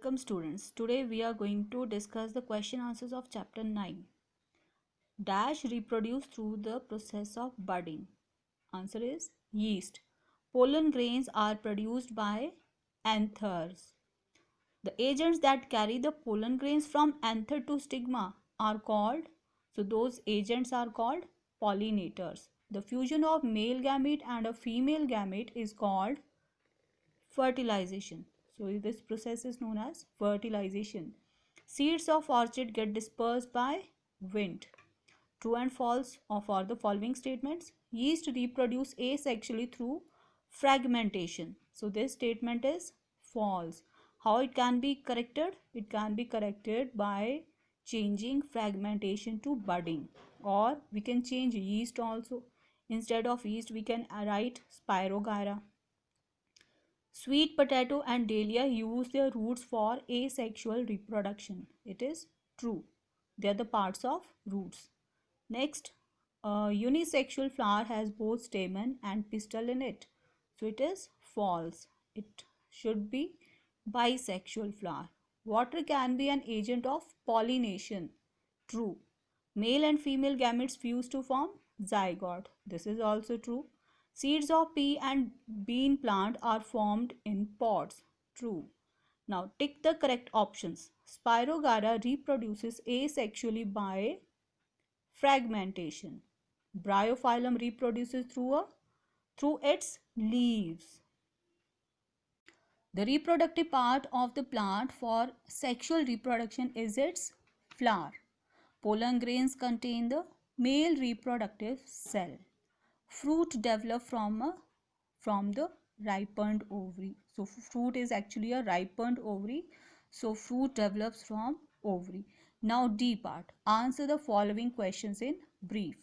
Welcome students. Today we are going to discuss the question answers of chapter 9. Dash reproduce through the process of budding. Answer is yeast. Pollen grains are produced by anthers. The agents that carry the pollen grains from anther to stigma are called, those agents are called pollinators. The fusion of male gamete and a female gamete is called fertilization. So this process is known as fertilization. Seeds of orchid get dispersed by wind. True and false for the following statements. Yeast reproduce asexually through fragmentation. So this statement is false. How it can be corrected? It can be corrected by changing fragmentation to budding, or we can change yeast also. Instead of yeast we can write Spirogyra. Sweet potato and dahlia use their roots for asexual reproduction. It is true. They are the parts of roots. Next, a unisexual flower has both stamen and pistil in it. So it is false. It should be bisexual flower. Water can be an agent of pollination. True. Male and female gametes fuse to form zygote. This is also true. Seeds of pea and bean plant are formed in pods. True. Now tick the correct options. Spirogyra reproduces asexually by fragmentation. Bryophyllum reproduces through its leaves. The reproductive part of the plant for sexual reproduction is its flower. Pollen grains contain the male reproductive cell. Fruit develop from the ripened ovary. So fruit is actually a ripened ovary. So fruit develops from ovary. Now D part. Answer the following questions in brief.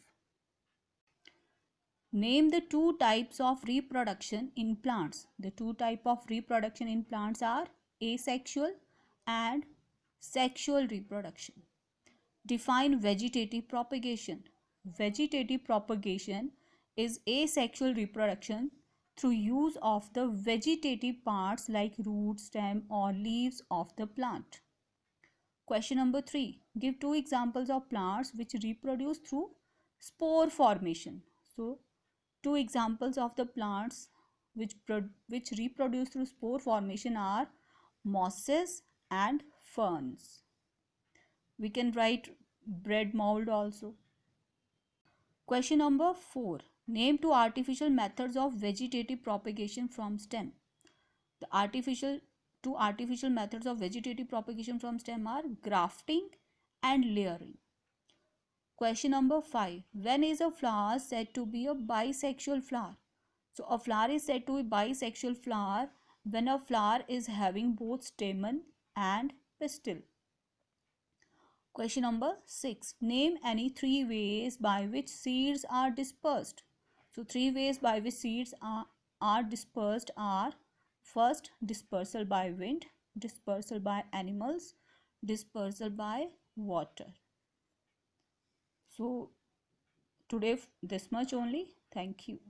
Name the two types of reproduction in plants. The two types of reproduction in plants are asexual and sexual reproduction. Define vegetative propagation. Vegetative propagation is asexual reproduction through use of the vegetative parts like root, stem or leaves of the plant. Question number 3. Give two examples of plants which reproduce through spore formation. So, two examples of the plants which reproduce through spore formation are mosses and ferns. We can write bread mold also. Question number 4. Name two artificial methods of vegetative propagation from stem. The two artificial methods of vegetative propagation from stem are grafting and layering. Question number 5. When is a flower said to be a bisexual flower? So a flower is said to be bisexual flower when a flower is having both stamen and pistil. Question number 6. Name any three ways by which seeds are dispersed. So three ways by which seeds are dispersed are: first, dispersal by wind, dispersal by animals, dispersal by water. So today this much only. Thank you.